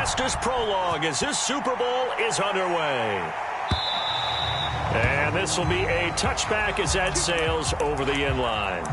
fastest prologue as this Super Bowl is underway. And this will be a touchback as that sails over the end line.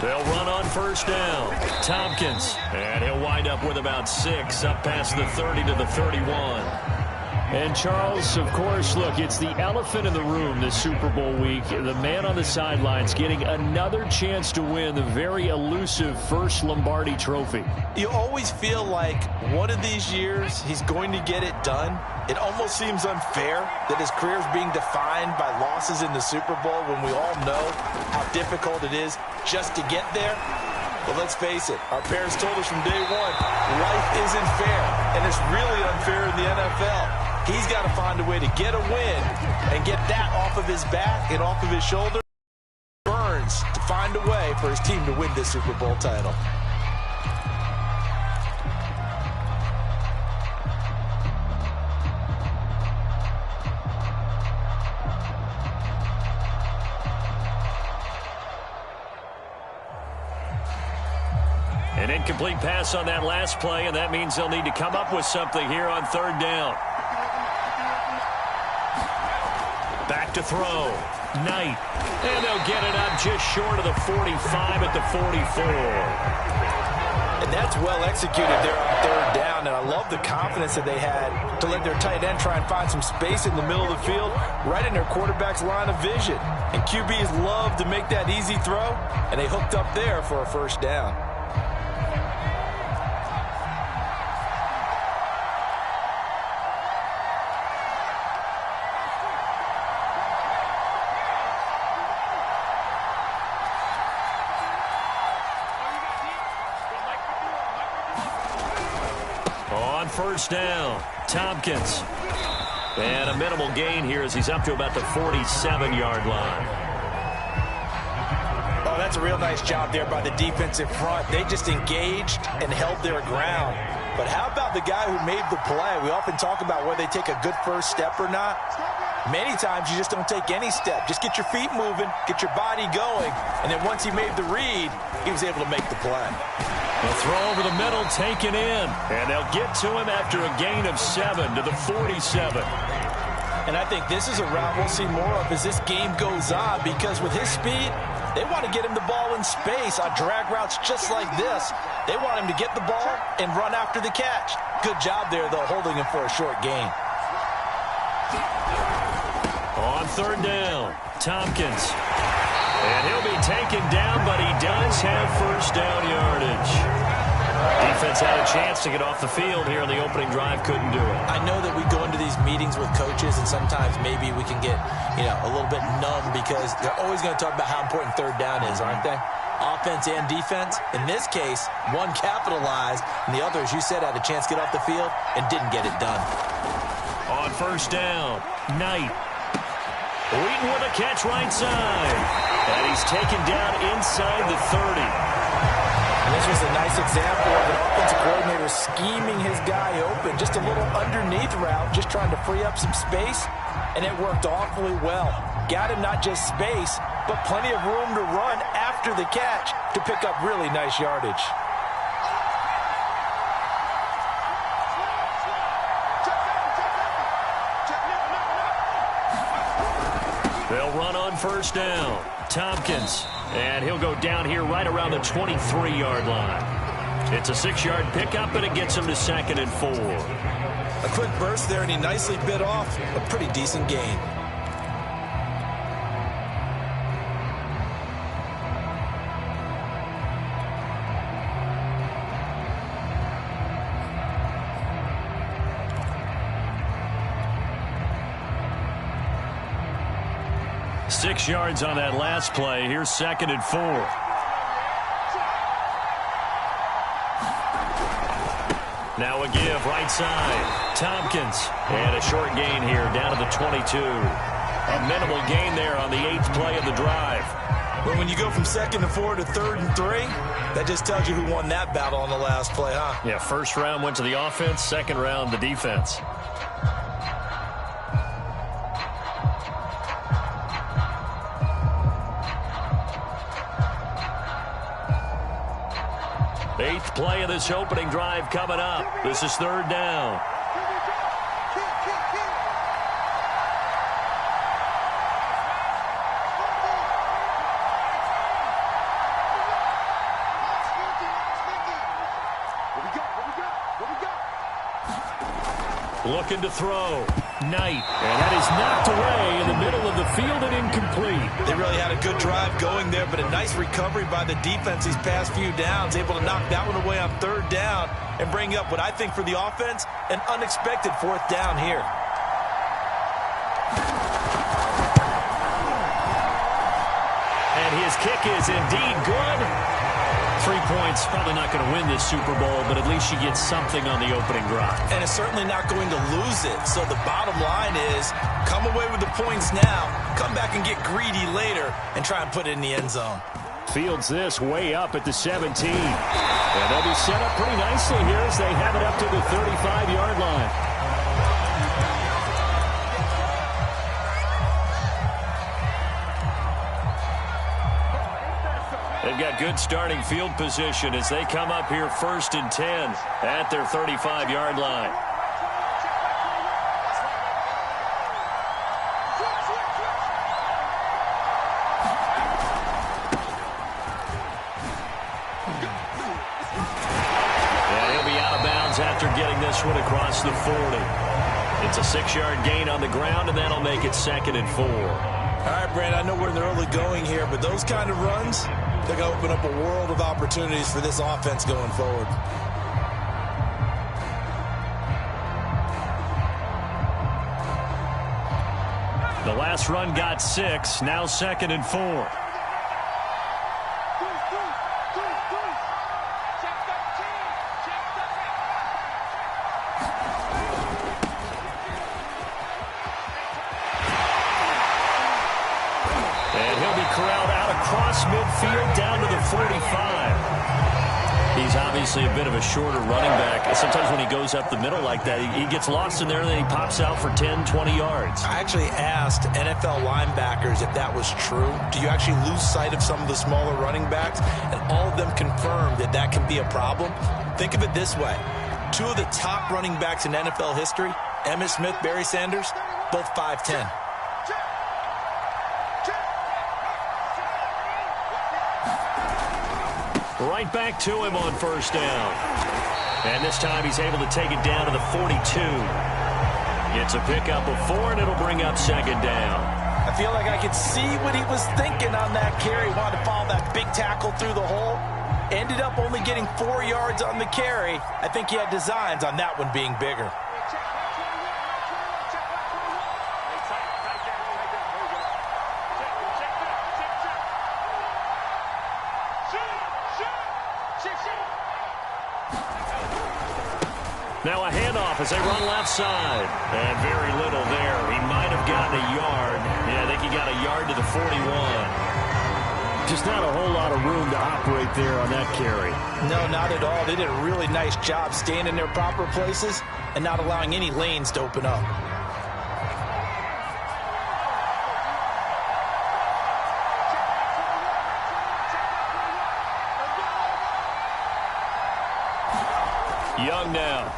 They'll run on first down. Tompkins. And he'll wind up with about 6 up past the 30 to the 31. And Charles, of course, look, it's the elephant in the room this Super Bowl week. The man on the sidelines getting another chance to win the very elusive first Lombardi trophy. You always feel like one of these years he's going to get it done. It almost seems unfair that his career is being defined by losses in the Super Bowl when we all know how difficult it is just to get there. But let's face it, our parents told us from day one, life isn't fair, and it's really unfair in the NFL. He's got to find a way to get a win and get that off of his back and off of his shoulder. Burns to find a way for his team to win this Super Bowl title. An incomplete pass on that last play, and that means they'll need to come up with something here on third down. Back to throw. Knight. And they'll get it up just short of the 45 at the 44. And that's well executed there on third down, and I love the confidence that they had to let their tight end try and find some space in the middle of the field, right in their quarterback's line of vision. And QBs love to make that easy throw, and they hooked up there for a first down. On first down, Tompkins. And a minimal gain here as he's up to about the 47-yard line. Oh, that's a real nice job there by the defensive front. They just engaged and held their ground. But how about the guy who made the play? We often talk about whether they take a good first step or not. Many times you just don't take any step. Just get your feet moving, get your body going, and then once he made the read, he was able to make the play. The throw over the middle taken in, and they'll get to him after a gain of 7 to the 47. And I think this is a route we'll see more of as this game goes on, because with his speed, they want to get him the ball in space on drag routes just like this. They want him to get the ball and run after the catch. Good job there, though, holding him for a short gain. On third down, Tompkins. And he'll be taken down, but he does have first down yardage. Defense had a chance to get off the field here on the opening drive, couldn't do it. I know that we go into these meetings with coaches, and sometimes maybe we can get, a little bit numb because they're always going to talk about how important third down is, aren't they? Offense and defense. In this case, one capitalized, and the other, as you said, had a chance to get off the field and didn't get it done. On first down, Knight. Wheaton with a catch right side. And he's taken down inside the 30. And this was a nice example of an offensive coordinator scheming his guy open. Just a little underneath route, just trying to free up some space. And it worked awfully well. Got him not just space, but plenty of room to run after the catch to pick up really nice yardage. They'll run on first down. Tompkins. And he'll go down here right around the 23-yard line. It's a 6-yard pickup, and it gets him to 2nd and 4. A quick burst there, and he nicely bit off a pretty decent gain. Six yards on that last play. Here's 2nd and 4. Now a give right side. Tompkins. And a short gain here down to the 22. A minimal gain there on the 8th play of the drive. But when you go from 2nd to 4 to 3rd and 3, that just tells you who won that battle on the last play, huh? Yeah, first round went to the offense, second round the defense. Eighth play of this opening drive coming up. This is 3rd down. Looking to throw. Knight. And that is knocked away in the middle of the field and incomplete. They really had a good drive going there, but a nice recovery by the defense these past few downs, able to knock that one away on 3rd down and bring up what I think for the offense, an unexpected 4th down here. And his kick is indeed good. 3 points, probably not going to win this Super Bowl, but at least you get something on the opening drive. And it's certainly not going to lose it. So the bottom line is, come away with the points now, come back and get greedy later, and try and put it in the end zone. Fields this way up at the 17. And they'll be set up pretty nicely here as they have it up to the 35-yard line. They've got good starting field position as they come up here 1st and 10 at their 35-yard line. And he'll be out of bounds after getting this one across the 40. It's a 6-yard gain on the ground, and that'll make it 2nd and 4. All right, Brand, I know we're in the early going here, but those kind of runs, they're going to open up a world of opportunities for this offense going forward. The last run got 6, now 2nd and 4. Midfield down to the 45. He's obviously a bit of a shorter running back. Sometimes when he goes up the middle like that, he gets lost in there and then he pops out for 10, 20 yards. I actually asked NFL linebackers if that was true. Do you actually lose sight of some of the smaller running backs? And all of them confirmed that that can be a problem. Think of it this way. 2 of the top running backs in NFL history, Emmitt Smith, Barry Sanders, both 5'10". Right back to him on 1st down. And this time he's able to take it down to the 42. It's a pickup of 4, and it'll bring up 2nd down. I feel like I could see what he was thinking on that carry. Wanted to follow that big tackle through the hole. Ended up only getting 4 yards on the carry. I think he had designs on that one being bigger. Now a handoff as they run left side. And very little there. He might have gotten a yard. Yeah, I think he got a yard to the 41. Just not a whole lot of room to operate there on that carry. No, not at all. They did a really nice job staying in their proper places and not allowing any lanes to open up. Young now.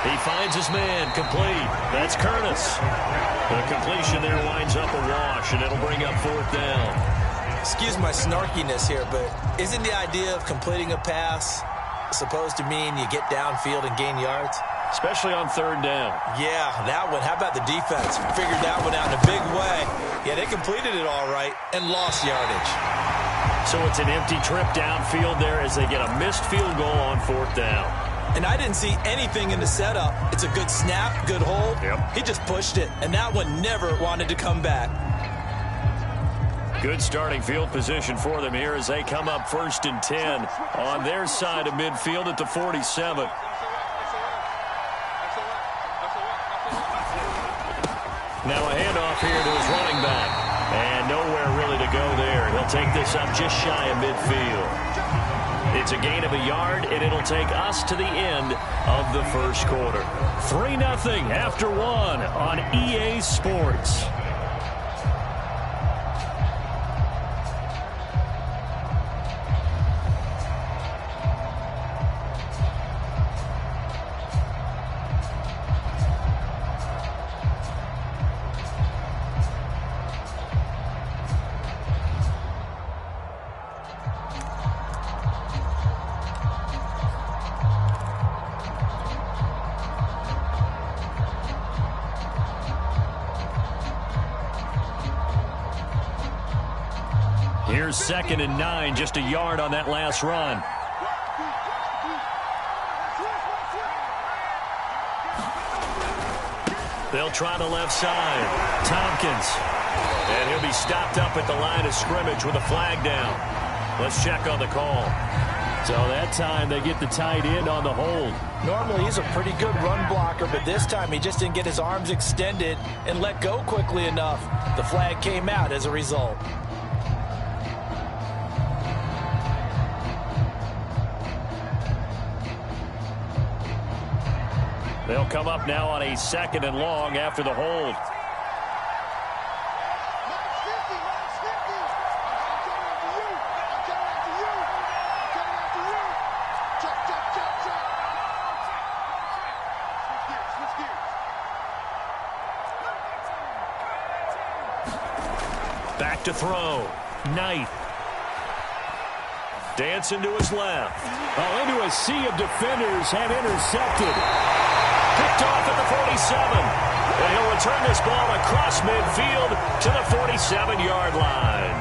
He finds his man, complete. That's Curtis. The completion there winds up a wash, and it'll bring up 4th down. Excuse my snarkiness here, but isn't the idea of completing a pass supposed to mean you get downfield and gain yards? Especially on 3rd down. Yeah, that one. How about the defense? Figured that one out in a big way. Yeah, they completed it all right and lost yardage. So it's an empty trip downfield there as they get a missed field goal on 4th down. And I didn't see anything in the setup. It's a good snap, good hold. Yep. He just pushed it, and that one never wanted to come back. Good starting field position for them here as they come up 1st and 10 on their side of midfield at the 47. Now a handoff here to his running back. And nowhere really to go there. He'll take this up just shy of midfield. It's a gain of a yard, and it'll take us to the end of the first quarter. 3-0 after 1 on EA Sports. Here's 2nd and 9, just a yard on that last run. They'll try the left side. Tompkins. And he'll be stopped up at the line of scrimmage with a flag down. Let's check on the call. So that time they get the tight end on the hold. Normally he's a pretty good run blocker, but this time he just didn't get his arms extended and let go quickly enough. The flag came out as a result. They'll come up now on a 2nd and long after the hold. Back to throw. Knight. Dancing to his left. Oh, into a sea of defenders and intercepted. Picked off at the 47. And he'll return this ball across midfield to the 47-yard line.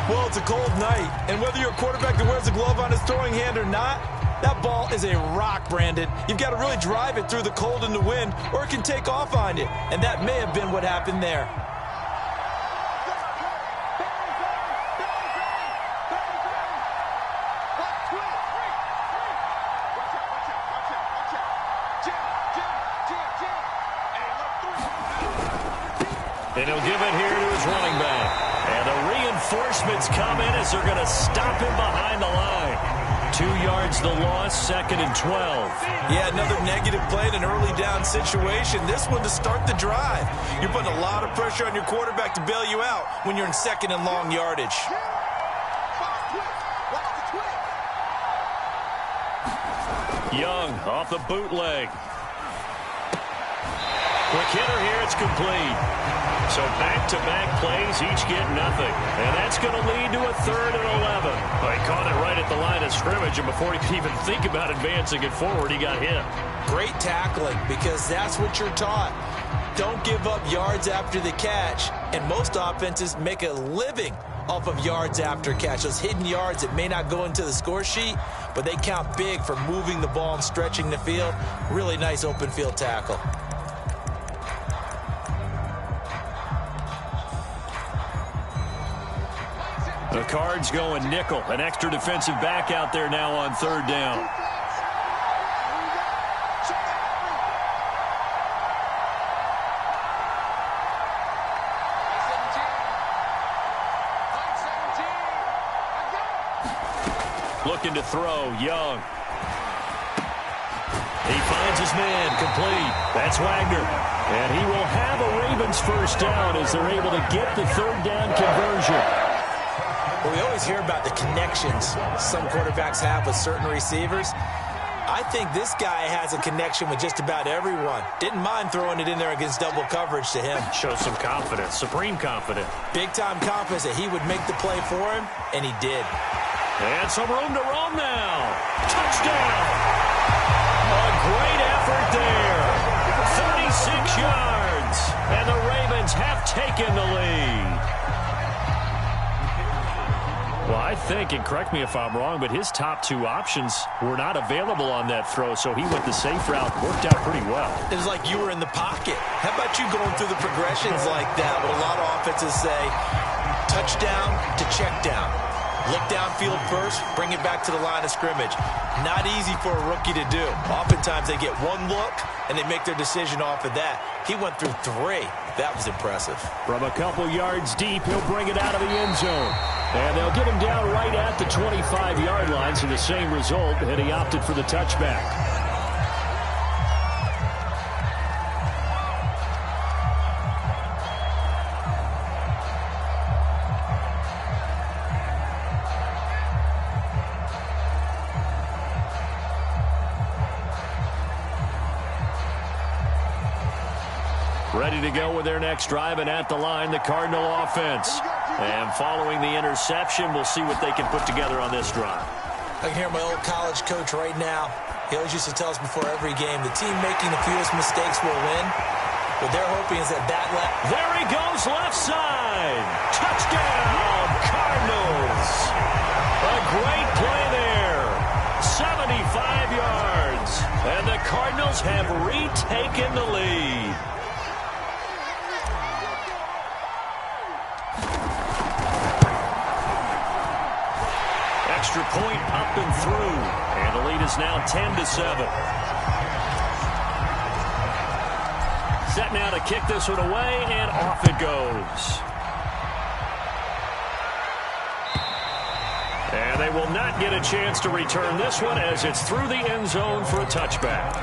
Well, it's a cold night, and whether you're a quarterback that wears a glove on his throwing hand or not, that ball is a rock, Brandon. You've got to really drive it through the cold and the wind, or it can take off on you. And that may have been what happened there. And he'll give it here to his running back. And the reinforcements come in as they're going to stop him behind the line. 2 yards the loss, 2nd and 12. Yeah, another negative play in an early down situation. This one to start the drive. You're putting a lot of pressure on your quarterback to bail you out when you're in 2nd and long yardage. Young off the bootleg. Quick hitter here, it's complete. So back-to-back plays, each get nothing. And that's going to lead to a 3rd and 11. Well, he caught it right at the line of scrimmage, and before he could even think about advancing it forward, he got hit. Great tackling, because that's what you're taught. Don't give up yards after the catch. And most offenses make a living off of yards after catch. Those hidden yards that may not go into the score sheet, but they count big for moving the ball and stretching the field. Really nice open field tackle. The Cards going nickel. An extra defensive back out there now on 3rd down. Looking to throw, Young. He finds his man, complete. That's Wagner. And he will have a Ravens first down as they're able to get the 3rd down conversion. Well, we always hear about the connections some quarterbacks have with certain receivers. I think this guy has a connection with just about everyone. Didn't mind throwing it in there against double coverage to him. Shows some confidence, supreme confidence. Big-time confidence that he would make the play for him, and he did. And some room to roam now. Touchdown. A great effort there. 36 yards. And the Ravens have taken the lead. Well, I think, and correct me if I'm wrong, but his top 2 options were not available on that throw, so he went the safe route. Worked out pretty well. It was like you were in the pocket. How about you going through the progressions like that? What a lot of offenses say, touchdown to check down. Look downfield first, bring it back to the line of scrimmage. Not easy for a rookie to do. Oftentimes they get one look, and they make their decision off of that. He went through 3. That was impressive. From a couple yards deep, he'll bring it out of the end zone. And they'll get him down right at the 25-yard line, so the same result, and he opted for the touchback. Ready to go with their next drive, and at the line, the Cardinal offense. And following the interception, we'll see what they can put together on this drive. I can hear my old college coach right now. He always used to tell us before every game, the team making the fewest mistakes will win. What they're hoping is that there he goes, left side. Touchdown, Cardinals. A great play there. 75 yards. And the Cardinals have retaken the lead. Extra point up and through. And the lead is now 10-7. Set now to kick this one away, and off it goes. And they will not get a chance to return this one as it's through the end zone for a touchback.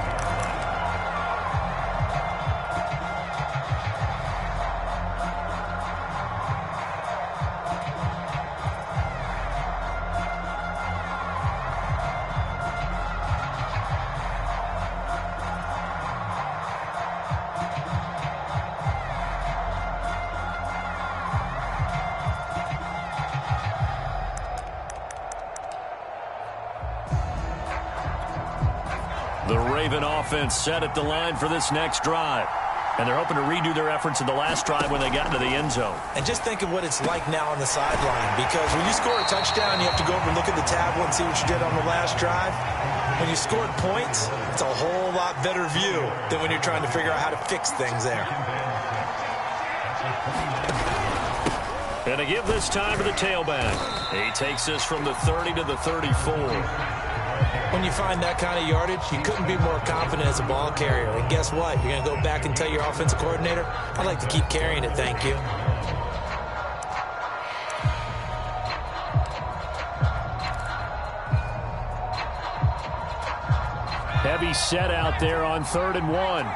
The Raven offense set at the line for this next drive. And they're hoping to redo their efforts in the last drive when they got into the end zone. And just think of what it's like now on the sideline. Because when you score a touchdown, you have to go over and look at the tablet and see what you did on the last drive. When you scored points, it's a whole lot better view than when you're trying to figure out how to fix things there. And to give this time to the tailback. He takes this from the 30 to the 34. When you find that kind of yardage, you couldn't be more confident as a ball carrier. And guess what? You're going to go back and tell your offensive coordinator, I'd like to keep carrying it, thank you. Heavy set out there on 3rd and 1.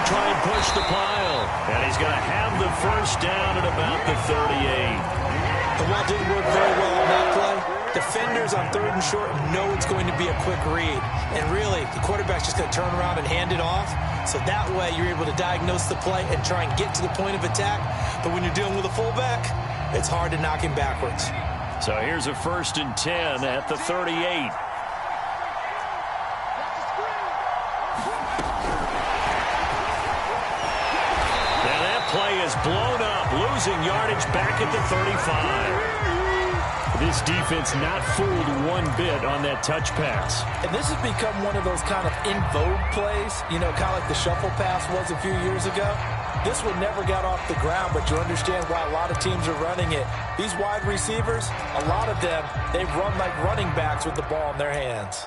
Try and push the pile. And he's going to have the first down at about the 38. And while it didn't work very well on that play, defenders on 3rd and short know it's going to be a quick read. And really, the quarterback's just going to turn around and hand it off. So that way, you're able to diagnose the play and try and get to the point of attack. But when you're dealing with a fullback, it's hard to knock him backwards. So here's a 1st and 10 at the 38. Play is blown up, losing yardage back at the 35. This defense not fooled one bit on that touch pass. And this has become one of those kind of in vogue plays, you know, kind of like the shuffle pass was a few years ago. This one never got off the ground, but you understand why a lot of teams are running it. These wide receivers, a lot of them, they run like running backs with the ball in their hands.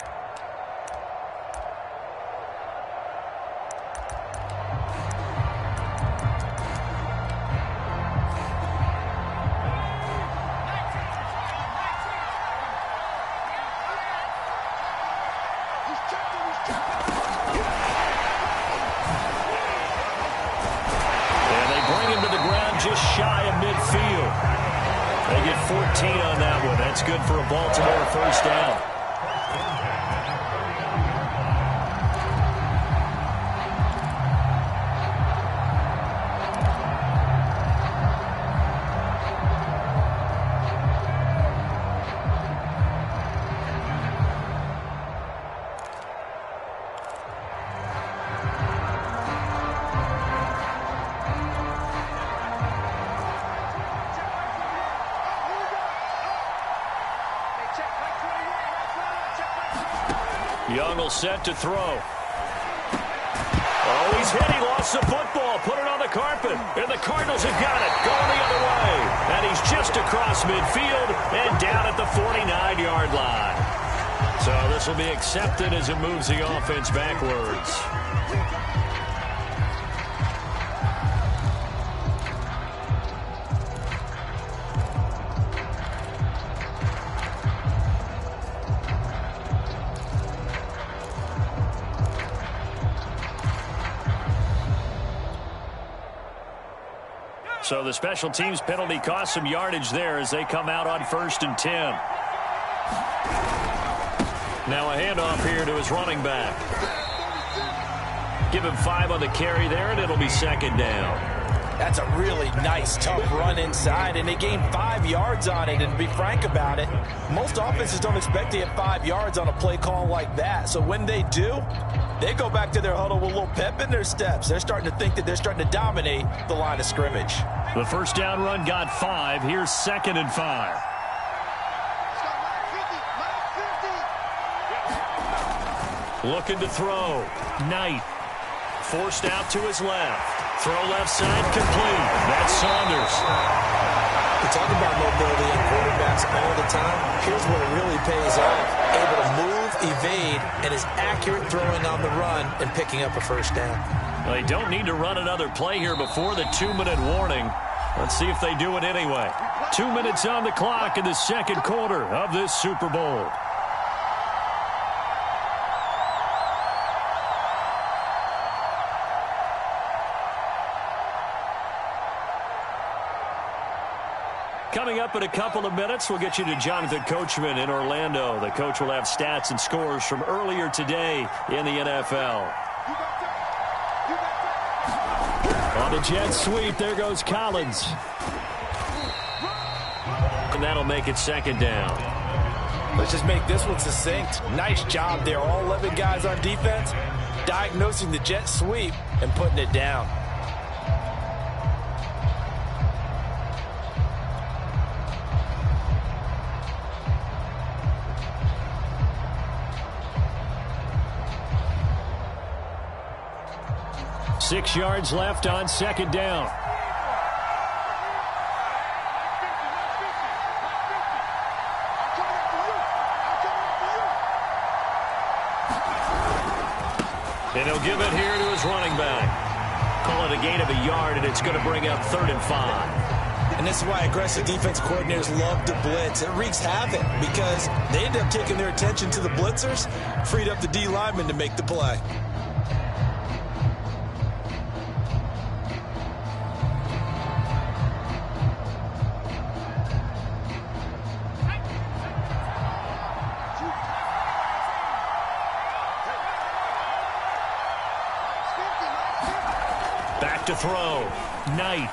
Just shy of midfield. They get 14 on that one. That's good for a Baltimore first down. Young will set to throw. Oh, he's hit. He lost the football. Put it on the carpet. And the Cardinals have got it. Going the other way. And he's just across midfield and down at the 49-yard line. So this will be accepted as it moves the offense backwards. So the special teams penalty cost some yardage there as they come out on 1st and 10. Now a handoff here to his running back. Give him 5 on the carry there, and it'll be 2nd down. That's a really nice, tough run inside, and they gained 5 yards on it. And to be frank about it, most offenses don't expect to get 5 yards on a play call like that. So when they do, they go back to their huddle with a little pep in their steps. They're starting to think that they're starting to dominate the line of scrimmage. The first down run got 5. Here's 2nd and 5. Looking to throw. Knight. Forced out to his left. Throw left side complete. That's Saunders. We talk about mobility in quarterbacks all the time. Here's where it really pays off. Able to move, evade, and is accurate throwing on the run and picking up a first down. They don't need to run another play here before the 2-minute warning. Let's see if they do it anyway. 2 minutes on the clock in the second quarter of this Super Bowl. Coming up in a couple of minutes, we'll get you to Jonathan Coachman in Orlando. The coach will have stats and scores from earlier today in the NFL. On the jet sweep, there goes Collins. And that'll make it 2nd down. Let's just make this one succinct. Nice job there. All 11 guys on defense diagnosing the jet sweep and putting it down. Six yards left on 2nd down. And he'll give it here to his running back. Call it a gain of a yard, and it's going to bring up 3rd and 5. And this is why aggressive defense coordinators love to blitz. It wreaks havoc because they end up taking their attention to the blitzers, freed up the D lineman to make the play. Back to throw. Knight.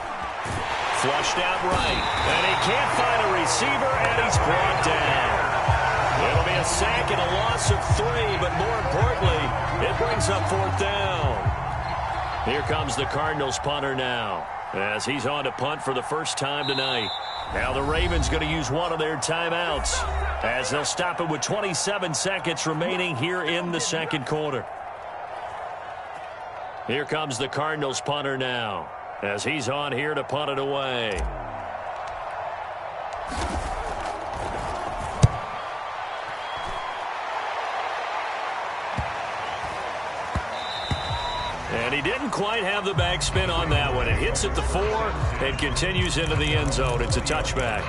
Flushed out right. And he can't find a receiver, and he's brought down. It'll be a sack and a loss of 3, but more importantly, it brings up 4th down. Here comes the Cardinals punter now, as he's on to punt for the first time tonight. Now the Ravens going to use one of their timeouts, as they'll stop it with 27 seconds remaining here in the second quarter. Here comes the Cardinals punter now, as he's on here to punt it away. And he didn't quite have the backspin on that one. It hits at the 4 and continues into the end zone. It's a touchback.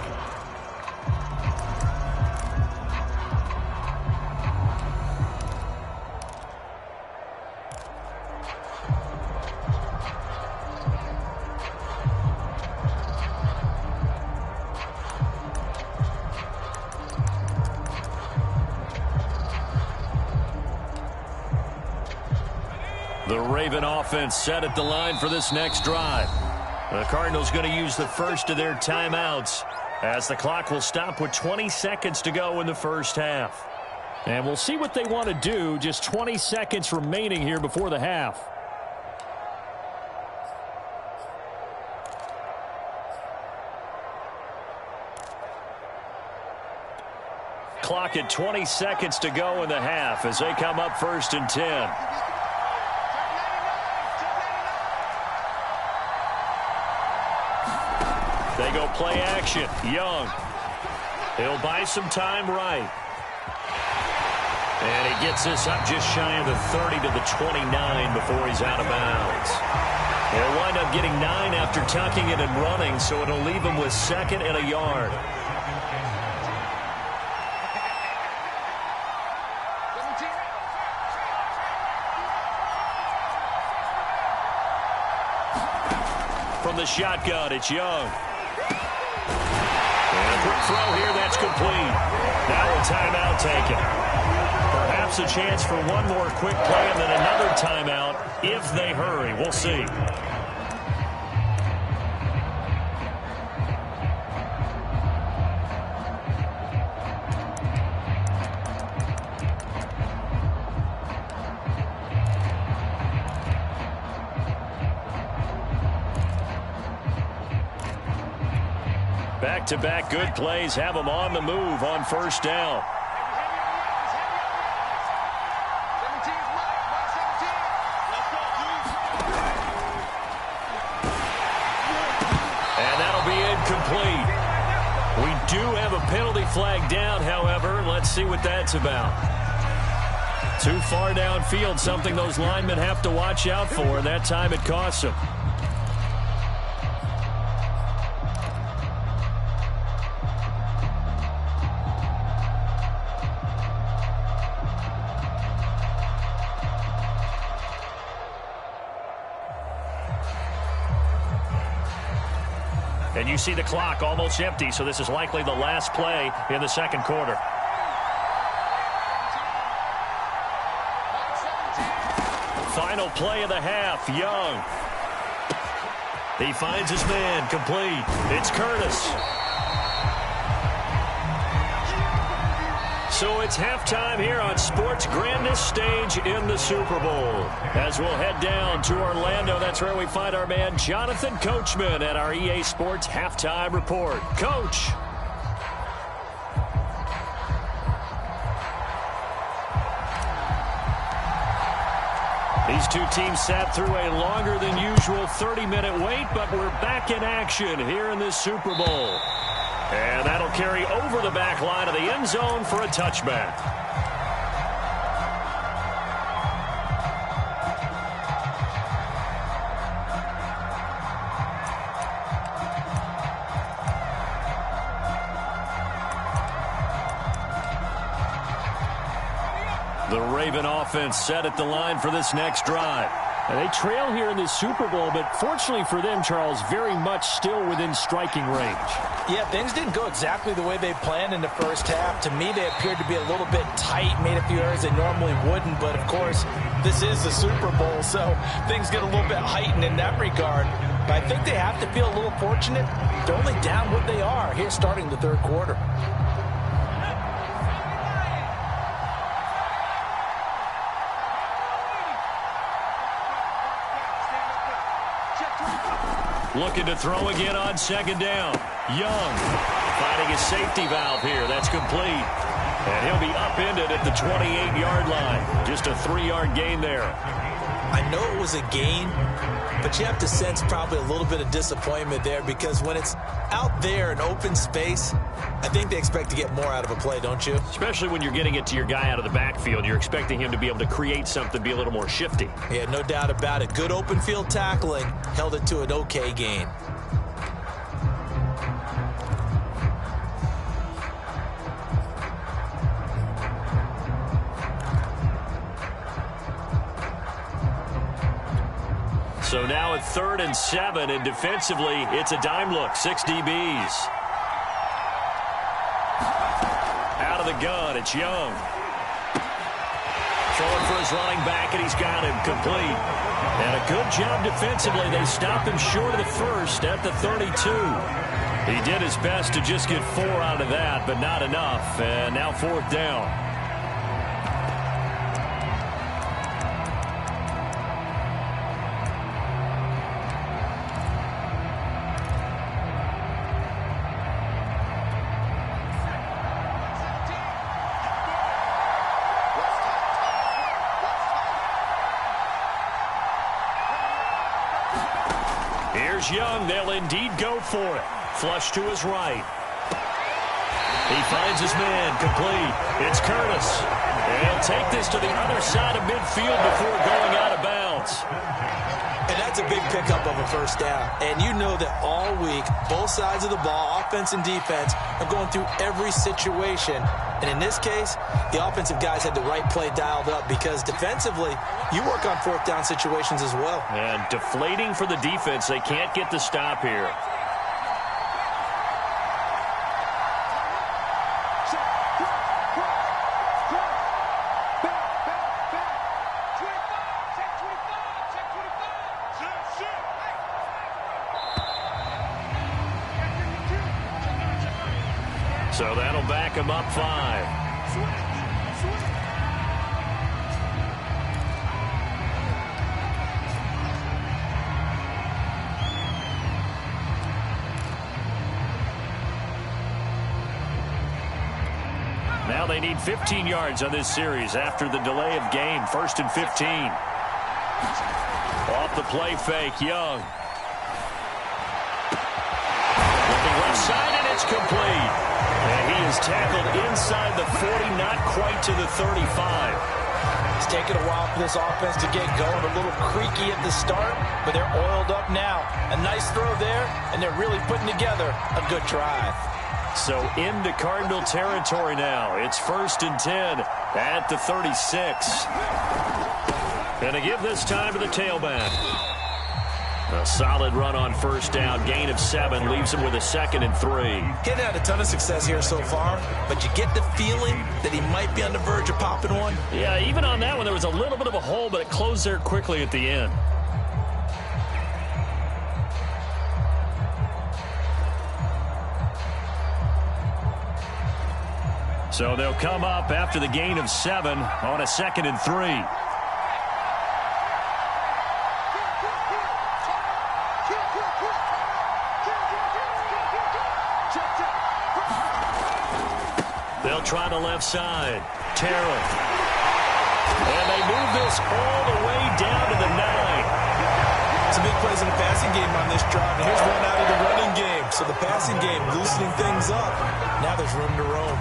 The Raven offense set at the line for this next drive. The Cardinals going to use the first of their timeouts, as the clock will stop with 20 seconds to go in the first half. And we'll see what they want to do. Just 20 seconds remaining here before the half. clock at 20 seconds to go in the half as they come up 1st and 10. They go play action. Young. He'll buy some time right. And he gets this up just shy of the 30 to the 29 before he's out of bounds. He'll wind up getting 9 after tucking it and running, so it'll leave him with 2nd and a yard. From the shotgun, it's Young. And a quick throw here, that's complete. Now a timeout taken. Perhaps a chance for one more quick play and then another timeout if they hurry. We'll see. Back-to-back good plays have them on the move on 1st down. And that'll be incomplete. We do have a penalty flag down, however. Let's see what that's about. Too far downfield, something those linemen have to watch out for. That time it costs them. And you see the clock almost empty, so this is likely the last play in the 2nd quarter. Final play of the half, Young. He finds his man, complete. It's Curtis. So it's halftime here on sports' grandest stage in the Super Bowl. As we'll head down to Orlando, that's where we find our man Jonathan Coachman at our EA Sports Halftime Report. Coach. These two teams sat through a longer than usual 30-minute wait, but we're back in action here in this Super Bowl. And that'll carry over the back line of the end zone for a touchback. The Raven offense set at the line for this next drive. And they trail here in this Super Bowl, but fortunately for them, Charles, very much still within striking range. Yeah, things didn't go exactly the way they planned in the first half. To me, they appeared to be a little bit tight, made a few errors they normally wouldn't. But, of course, this is the Super Bowl, so things get a little bit heightened in that regard. But I think they have to feel a little fortunate. They're only down what they are here starting the 3rd quarter. Looking to throw again on 2nd down. Young finding his safety valve here. That's complete. And he'll be upended at the 28-yard line. Just a 3-yard gain there. I know it was a gain, but you have to sense probably a little bit of disappointment there because when it's out there in open space, I think they expect to get more out of a play, don't you? Especially when you're getting it to your guy out of the backfield. You're expecting him to be able to create something, be a little more shifty. Yeah, no doubt about it. Good open field tackling, held it to an okay gain. So now at 3rd and 7, and defensively, it's a dime look. 6 DBs. Out of the gun, it's Young. Throwing for his running back, and he's got him complete. And a good job defensively. They stopped him short of the first at the 32. He did his best to just get 4 out of that, but not enough. And now 4th down. Here's Young. They'll indeed go for it. Flush to his right. He finds his man, complete. It's Curtis. He'll take this to the other side of midfield before going out of bounds. And that's a big pickup of a first down. And you know that all week, both sides of the ball, offense and defense, are going through every situation. And in this case, the offensive guys had the right play dialed up because defensively, you work on fourth down situations as well. And deflating for the defense. They can't get the stop here. So that'll back him up 5. Now they need 15 yards on this series after the delay of game. 1st and 15. Off the play fake, Young. Looking left side, and it's complete. And he is tackled inside the 40, not quite to the 35. It's taken a while for this offense to get going. A little creaky at the start, but they're oiled up now. A nice throw there, and they're really putting together a good drive. So into Cardinal territory now. It's 1st and 10 at the 36. Going to give this time to the tailback. A solid run on first down. Gain of 7 leaves him with a 2nd and 3. He's had a ton of success here so far, but you get the feeling that he might be on the verge of popping one. Yeah, even on that one, there was a little bit of a hole, but it closed there quickly at the end. So they'll come up after the gain of 7 on a 2nd and 3. They'll try the left side. Terrell. And they move this all the way down to the 9. Some big plays in the passing game on this drive. And here's one out of the running game. So the passing game loosening things up. Now there's room to roam.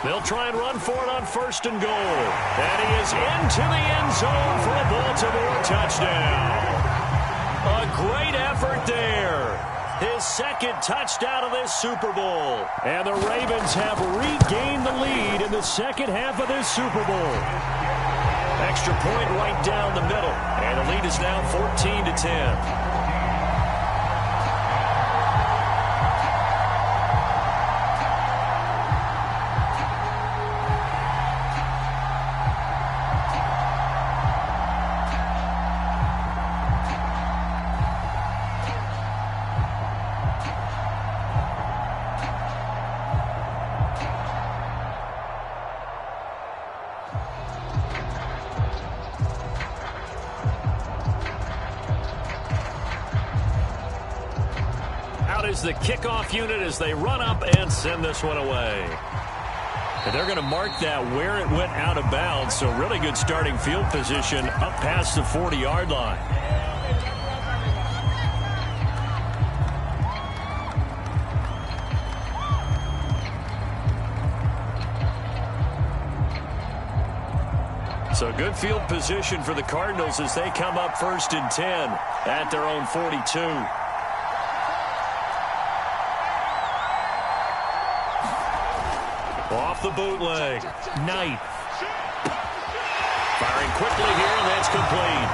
They'll try and run for it on 1st and goal. And he is into the end zone for a Baltimore touchdown. A great effort there. His 2nd touchdown of this Super Bowl. And the Ravens have regained the lead in the second half of this Super Bowl. Extra point right down the middle. And the lead is now 14-10. Is the kickoff unit as they run up and send this one away. And they're going to mark that where it went out of bounds, so really good starting field position up past the 40-yard line. So good field position for the Cardinals as they come up 1st and 10 at their own 42. Off the bootleg. Knight. Firing quickly here, and that's complete.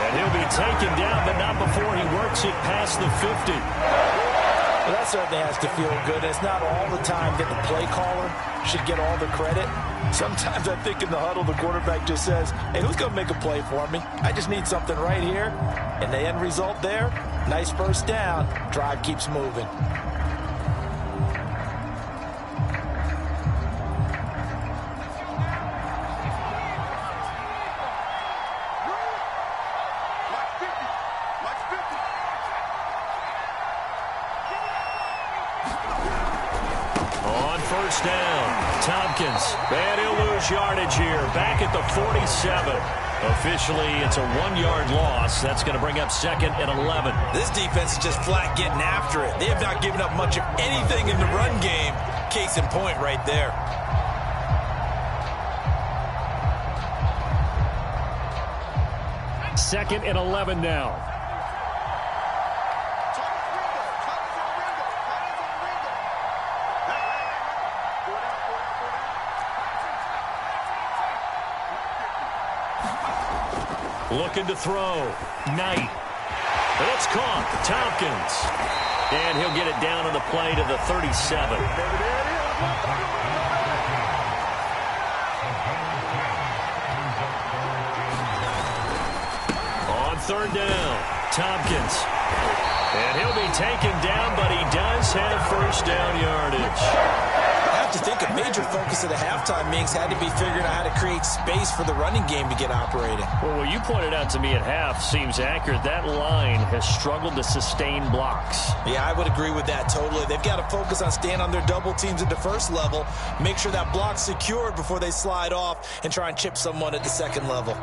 And he'll be taken down, but not before he works it past the 50. Well, that certainly has to feel good. It's not all the time that the play caller should get all the credit. Sometimes I think in the huddle, the quarterback just says, hey, who's going to make a play for me? I just need something right here. And the end result there, nice first down. Drive keeps moving. first down. Tompkins, and he'll lose yardage here. Back at the 47. Officially, it's a 1-yard loss. That's going to bring up 2nd and 11. This defense is just flat getting after it. They have not given up much of anything in the run game. Case in point right there. Second and 11 now. Looking to throw. Knight. It's caught. Tompkins. And he'll get it down on the play to the 37. On 3rd down, Tompkins. And he'll be taken down, but he does have first down yardage. I have to think a major focus of the halftime meetings had to be figuring out how to create space for the running game to get operating. Well, what you pointed out to me at half seems accurate. That line has struggled to sustain blocks. Yeah, I would agree with that totally. They've got to focus on staying on their double teams at the first level, make sure that block's secured before they slide off and try and chip someone at the second level.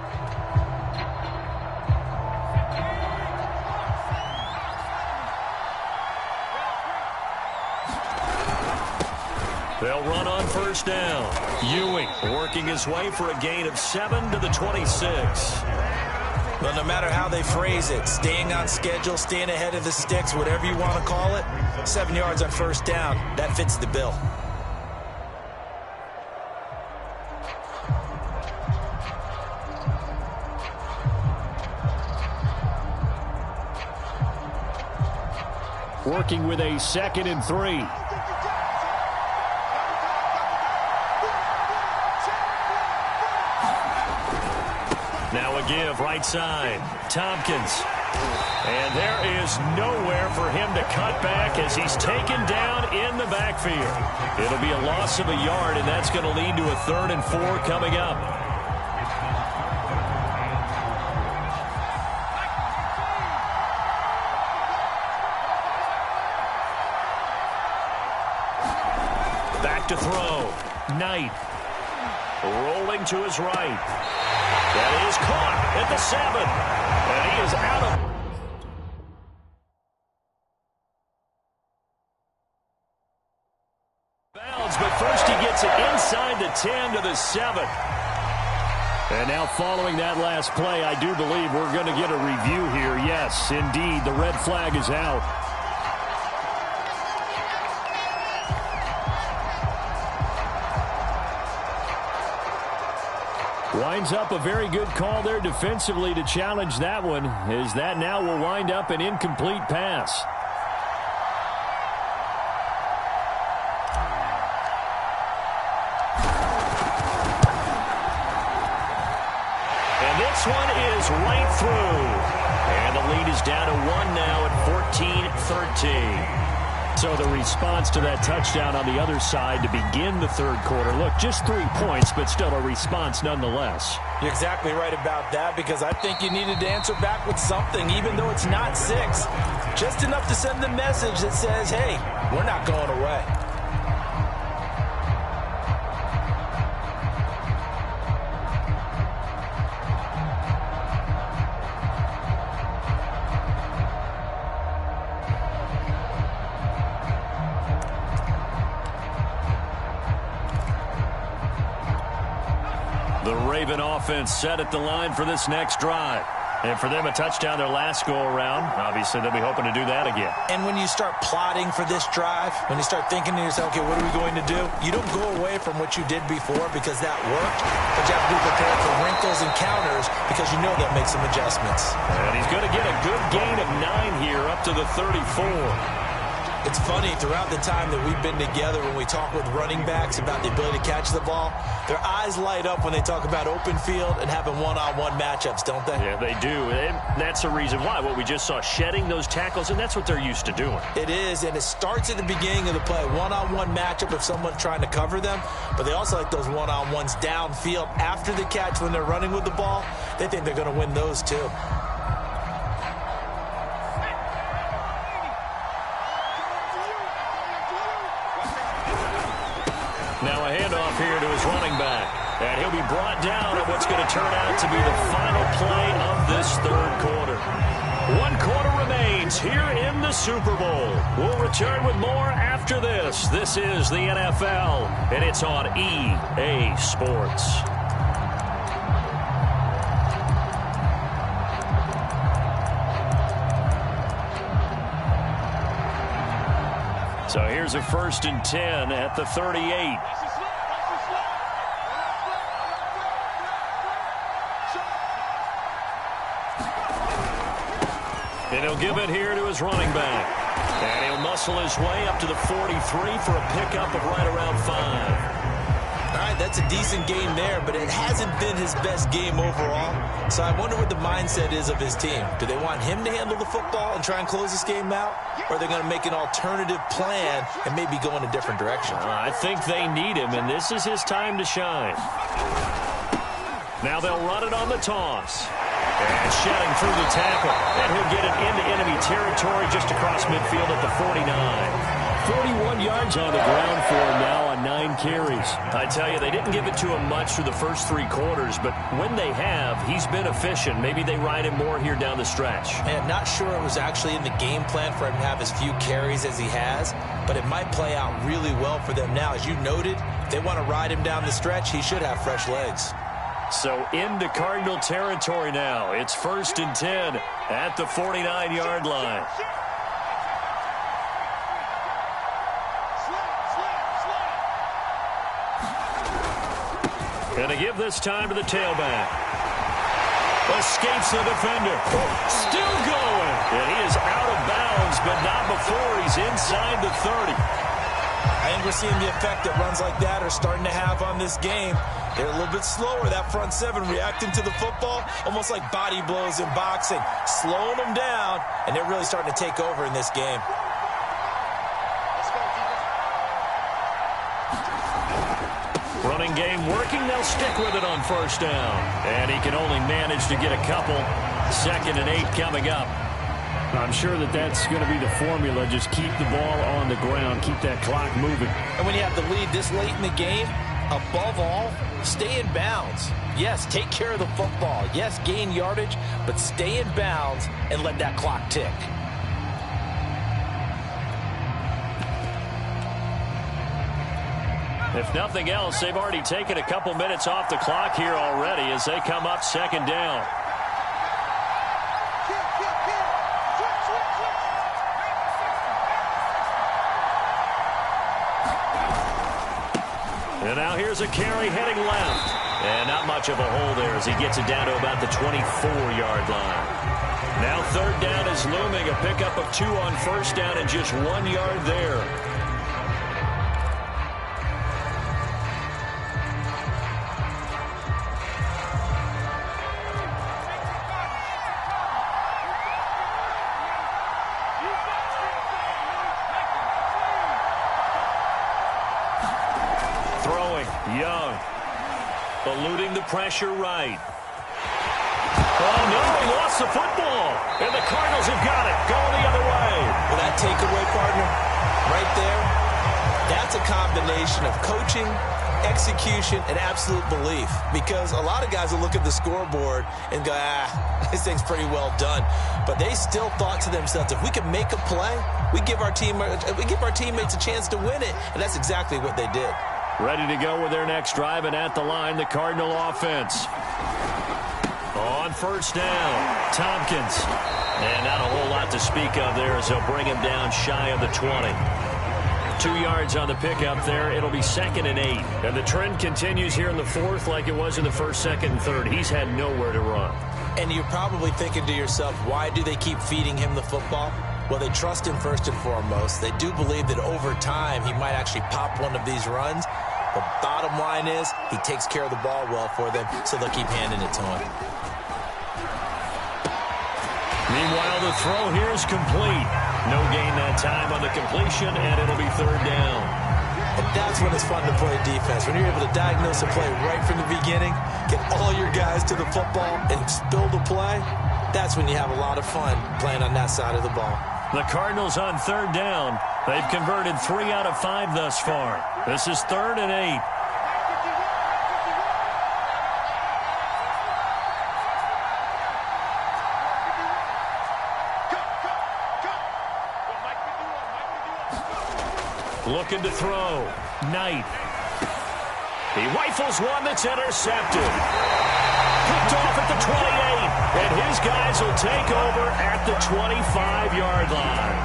They'll run on first down. Ewing working his way for a gain of 7 to the 26. Well, no matter how they phrase it, staying on schedule, staying ahead of the sticks, whatever you want to call it, 7 yards on first down, that fits the bill. Working with a 2nd and 3. Now a give right side. Tompkins. And there is nowhere for him to cut back as he's taken down in the backfield. It'll be a loss of a yard, and that's going to lead to a 3rd and 4 coming up. Back to throw. Knight. Rolling to his right. That is caught at the 7. And he is out of bounds, but first he gets it inside the 10 to the 7. And now following that last play, I do believe we're going to get a review here. Yes, indeed, the red flag is out. Winds up a very good call there defensively to challenge that one, as that now will wind up an incomplete pass. And this one is right through. And the lead is down to 1 now at 14-13. So the response to that touchdown on the other side to begin the 3rd quarter. Look, just 3 points, but still a response nonetheless. You're exactly right about that, because I think you needed to answer back with something, even though it's not 6. Just enough to send the message that says, hey, we're not going away. The Raven offense set at the line for this next drive. And for them, a touchdown their last go-around. Obviously, they'll be hoping to do that again. And when you start plotting for this drive, when you start thinking to yourself, okay, what are we going to do? You don't go away from what you did before because that worked, but you have to be prepared for wrinkles and counters because you know they'll make some adjustments. And he's going to get a good gain of 9 here up to the 34. It's funny, throughout the time that we've been together, when we talk with running backs about the ability to catch the ball, their eyes light up when they talk about open field and having one-on-one matchups, don't they? Yeah, they do. And that's the reason why. What we just saw, shedding those tackles, and that's what they're used to doing. It is, and it starts at the beginning of the play. One-on-one matchup if someone's trying to cover them, but they also like those one-on-ones downfield after the catch when they're running with the ball. They think they're going to win those too. Now a handoff here to his running back. And he'll be brought down at what's going to turn out to be the final play of this third quarter. 1 quarter remains here in the Super Bowl. We'll return with more after this. This is the NFL, and it's on EA Sports. So here's a 1st and 10 at the 38. And he'll give it here to his running back. And he'll muscle his way up to the 43 for a pickup of right around 5. All right, that's a decent game there, but it hasn't been his best game overall. So I wonder what the mindset is of his team. Do they want him to handle the football and try and close this game out? Or are they going to make an alternative plan and maybe go in a different direction? I think they need him, and this is his time to shine. Now they'll run it on the toss. And shedding through the tackle. And he'll get it into enemy territory just across midfield at the 49. 41 yards on the ground for him now on 9 carries. I tell you, they didn't give it to him much through the first 3 quarters, but when they have, he's been efficient. Maybe they ride him more here down the stretch. And not sure it was actually in the game plan for him to have as few carries as he has, but it might play out really well for them now. As you noted, if they want to ride him down the stretch, he should have fresh legs. So into Cardinal territory now. It's 1st and 10 at the 49-yard line. And to give this time to the tailback. Escapes the defender. Still going. And he is out of bounds, but not before he's inside the 30. I think we're seeing the effect that runs like that are starting to have on this game. They're a little bit slower, that front 7, reacting to the football, almost like body blows in boxing, slowing them down, and they're really starting to take over in this game. Running game working. They'll stick with it on 1st down. And he can only manage to get a couple. 2nd and 8 coming up. I'm sure that that's going to be the formula. Just keep the ball on the ground. Keep that clock moving. And when you have the lead this late in the game, above all, stay in bounds. Yes, take care of the football. Yes, gain yardage, but stay in bounds and let that clock tick. If nothing else, they've already taken a couple minutes off the clock here already as they come up 2nd down. And now here's a carry heading left. And not much of a hole there as he gets it down to about the 24-yard line. Now 3rd down is looming. A pickup of 2 on 1st down and just 1 yard there. Young, eluding the pressure right. Oh, no, he lost the football. And the Cardinals have got it, going the other way. Well, that takeaway, partner, right there, that's a combination of coaching, execution, and absolute belief. Because a lot of guys will look at the scoreboard and go, this thing's pretty well done. But they still thought to themselves, if we can make a play, we give our teammates a chance to win it. And that's exactly what they did. Ready to go with their next drive, and at the line, the Cardinal offense. On 1st down, Tompkins. And not a whole lot to speak of there as they'll bring him down shy of the 20. 2 yards on the pickup there. It'll be 2nd and 8. And the trend continues here in the 4th like it was in the 1st, 2nd, and 3rd. He's had nowhere to run. And you're probably thinking to yourself, why do they keep feeding him the football? Well, they trust him first and foremost. They do believe that over time he might actually pop one of these runs. The bottom line is he takes care of the ball well for them, so they'll keep handing it to him. Meanwhile, the throw here is complete. No gain that time on the completion, and it'll be 3rd down. And that's when it's fun to play defense. When you're able to diagnose a play right from the beginning, get all your guys to the football, and spill the play, that's when you have a lot of fun playing on that side of the ball. The Cardinals on third down. They've converted 3 out of 5 thus far. This is 3rd and 8. Looking to throw. Knight. He rifles one that's intercepted. Picked off at the 28. And his guys will take over at the 25-yard line.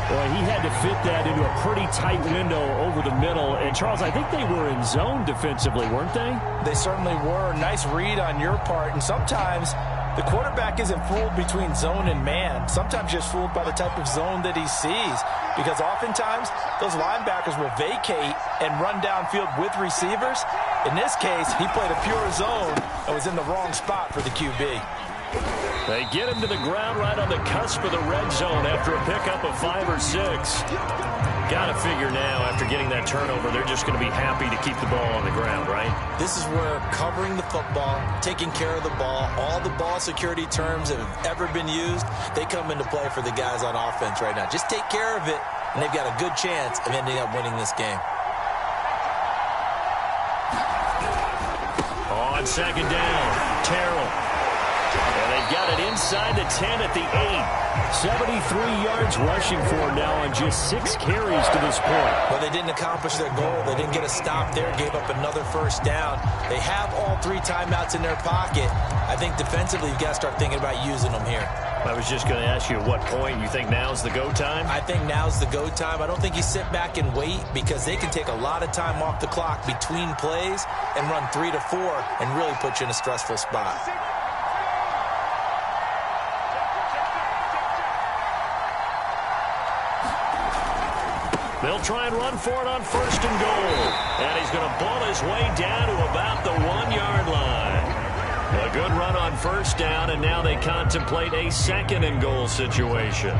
Boy, he had to fit that into a pretty tight window over the middle. And, Charles, I think they were in zone defensively, weren't they? They certainly were. Nice read on your part. And sometimes the quarterback isn't fooled between zone and man. Sometimes just fooled by the type of zone that he sees. Because oftentimes, those linebackers will vacate and run downfield with receivers. In this case, he played a pure zone and was in the wrong spot for the QB. They get him to the ground right on the cusp of the red zone after a pickup of 5 or 6. Got to figure now, after getting that turnover, they're just going to be happy to keep the ball on the ground, right? This is where covering the football, taking care of the ball, all the ball security terms that have ever been used, they come into play for the guys on offense right now. Just take care of it, and they've got a good chance of ending up winning this game. On second down, Terrell. And they've got it inside the 10 at the 8. 73 yards rushing for him now on just 6 carries to this point. But they didn't accomplish their goal. They didn't get a stop there, gave up another first down. They have all 3 timeouts in their pocket. I think defensively you've got to start thinking about using them here. I was just going to ask you at what point you think now's the go time? I think now's the go time. I don't think you sit back and wait because they can take a lot of time off the clock between plays and run 3 to 4 and really put you in a stressful spot. They'll try and run for it on 1st and goal. And he's going to ball his way down to about the 1-yard line. A good run on 1st down, and now they contemplate a 2nd and goal situation.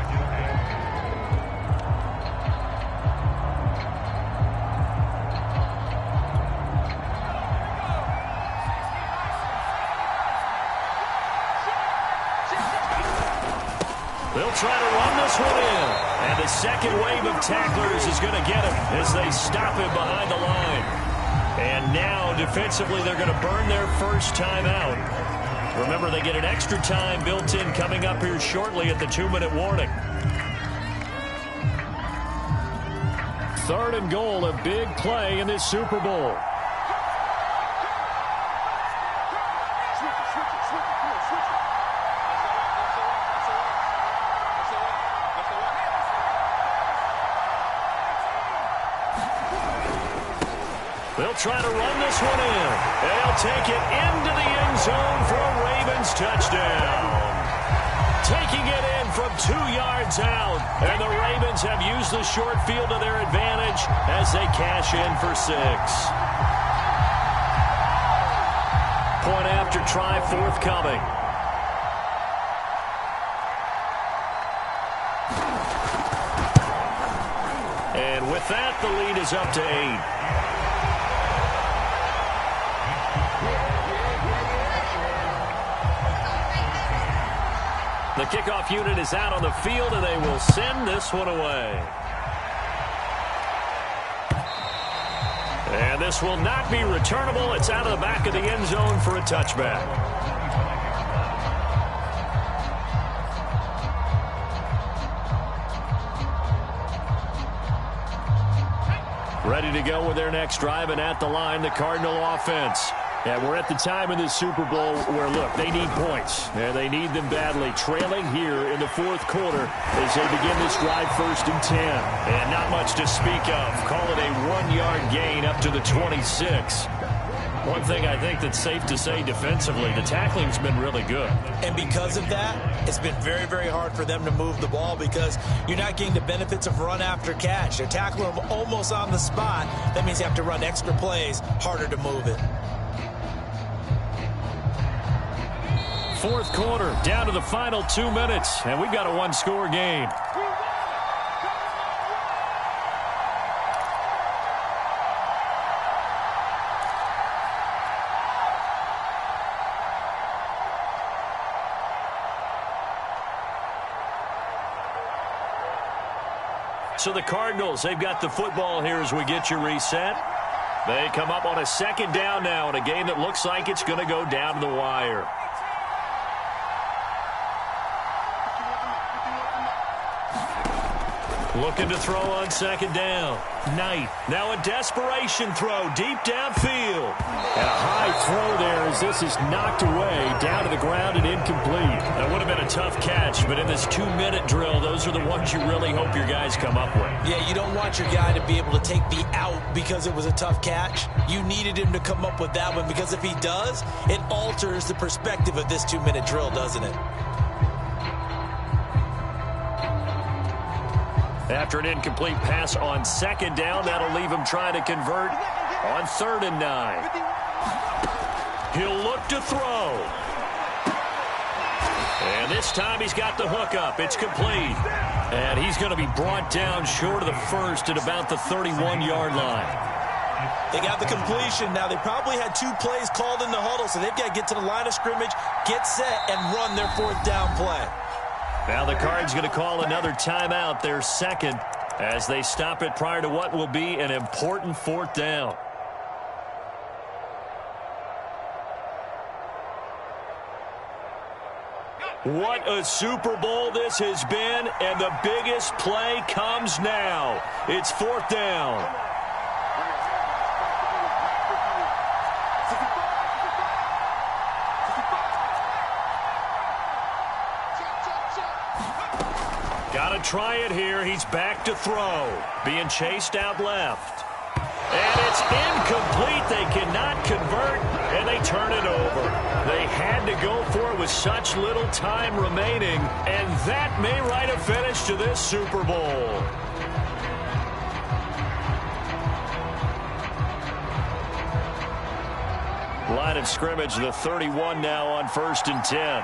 They'll try to run this one in. And the second wave of tacklers is going to get him as they stop him behind the line. And now, defensively, they're going to burn their first time out. Remember, they get an extra time built in coming up here shortly at the 2-minute warning. 3rd and goal, a big play in this Super Bowl. They'll try to run this one in. They'll take it into the end zone for a Ravens touchdown. Taking it in from 2 yards out. And the Ravens have used the short field to their advantage as they cash in for 6. Point after try forthcoming. And with that, the lead is up to 8. The kickoff unit is out on the field, and they will send this one away. And this will not be returnable. It's out of the back of the end zone for a touchback. Ready to go with their next drive, and at the line, the Cardinal offense. Yeah, we're at the time in this Super Bowl where, look, they need points. And they need them badly. Trailing here in the 4th quarter as they begin this drive 1st and 10. And not much to speak of. Call it a 1-yard gain up to the 26. One thing I think that's safe to say defensively, the tackling's been really good. And because of that, it's been very, very hard for them to move the ball because you're not getting the benefits of run after catch. They're tackling them almost on the spot. That means you have to run extra plays, harder to move it. 4th quarter, down to the final 2 minutes, and we've got a 1-score game. So the Cardinals, they've got the football here as we get you reset. They come up on a second down now in a game that looks like it's going to go down to the wire. Looking to throw on second down. Knight. Now a desperation throw deep downfield. And a high throw there as this is knocked away down to the ground and incomplete. That would have been a tough catch, but in this 2-minute drill, those are the ones you really hope your guys come up with. Yeah, you don't want your guy to be able to take the out because it was a tough catch. You needed him to come up with that one because if he does, it alters the perspective of this 2-minute drill, doesn't it? After an incomplete pass on second down, that'll leave him trying to convert on 3rd and 9. He'll look to throw. And this time he's got the hook up. It's complete. And he's going to be brought down short of the first at about the 31-yard line. They got the completion. Now, they probably had 2 plays called in the huddle, so they've got to get to the line of scrimmage, get set, and run their 4th down play. Now the Cards going to call another timeout, their second, as they stop it prior to what will be an important 4th down. What a Super Bowl this has been, and the biggest play comes now. It's 4th down. Got to try it here. He's back to throw. Being chased out left. And it's incomplete. They cannot convert, and they turn it over. They had to go for it with such little time remaining, and that may write a finish to this Super Bowl. Line of scrimmage, the 31 now on 1st and 10.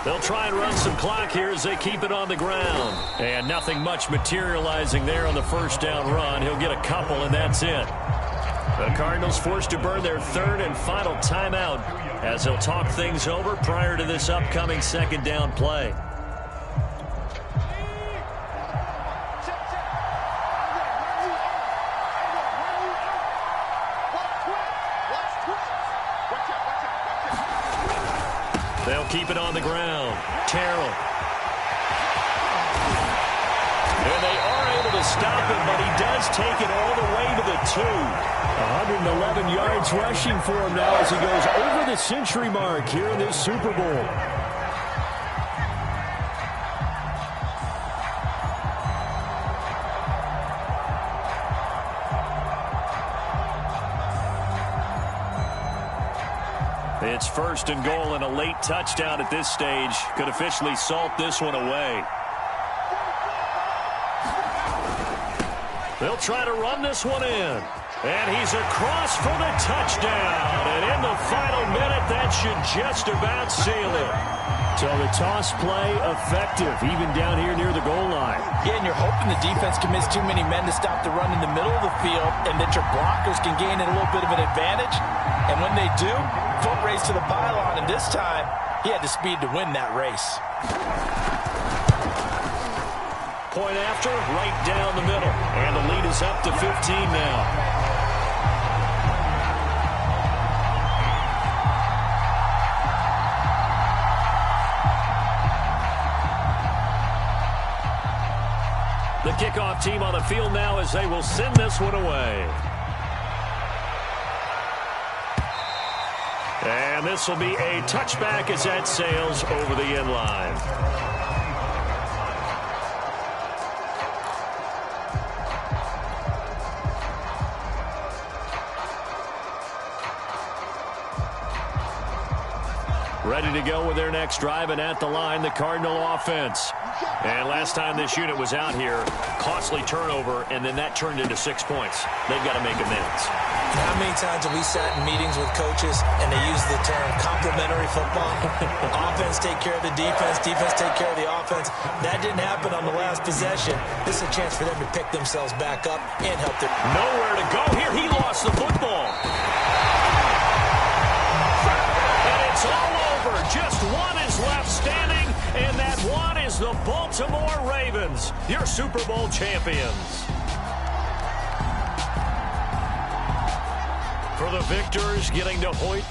They'll try and run some clock here as they keep it on the ground. And nothing much materializing there on the 1st down run. He'll get a couple, and that's it. The Cardinals forced to burn their 3rd and final timeout as they'll talk things over prior to this upcoming 2nd down play. They'll keep it on the ground. Terrell. And they are able to stop him, but he does take it all the way to the 2. 111 yards rushing for him now as he goes over the century mark here in this Super Bowl. It's 1st and goal, and a late touchdown at this stage could officially salt this one away. They'll try to run this one in. And he's across for the touchdown. And in the final minute, that should just about seal it. So the toss play effective, even down here near the goal line. Yeah, and you're hoping the defense commits too many men to stop the run in the middle of the field and that your blockers can gain a little bit of an advantage. And when they do, foot race to the pylon, and this time, he had the speed to win that race. Point after, right down the middle. And the lead is up to 15 now. The kickoff team on the field now as they will send this one away. And this will be a touchback as that sails over the end line. Ready to go with their next drive, and at the line, the Cardinal offense. And last time this unit was out here, costly turnover, and then that turned into 6 points. They've got to make amends. How many times have we sat in meetings with coaches and they use the term complementary football? Offense take care of the defense, defense take care of the offense. That didn't happen on the last possession. This is a chance for them to pick themselves back up and help their... Nowhere to go here. He lost the football. And it's all over. Just one is left standing, and that one is the Falcons, your Super Bowl champions. For the victors, getting to Hoyt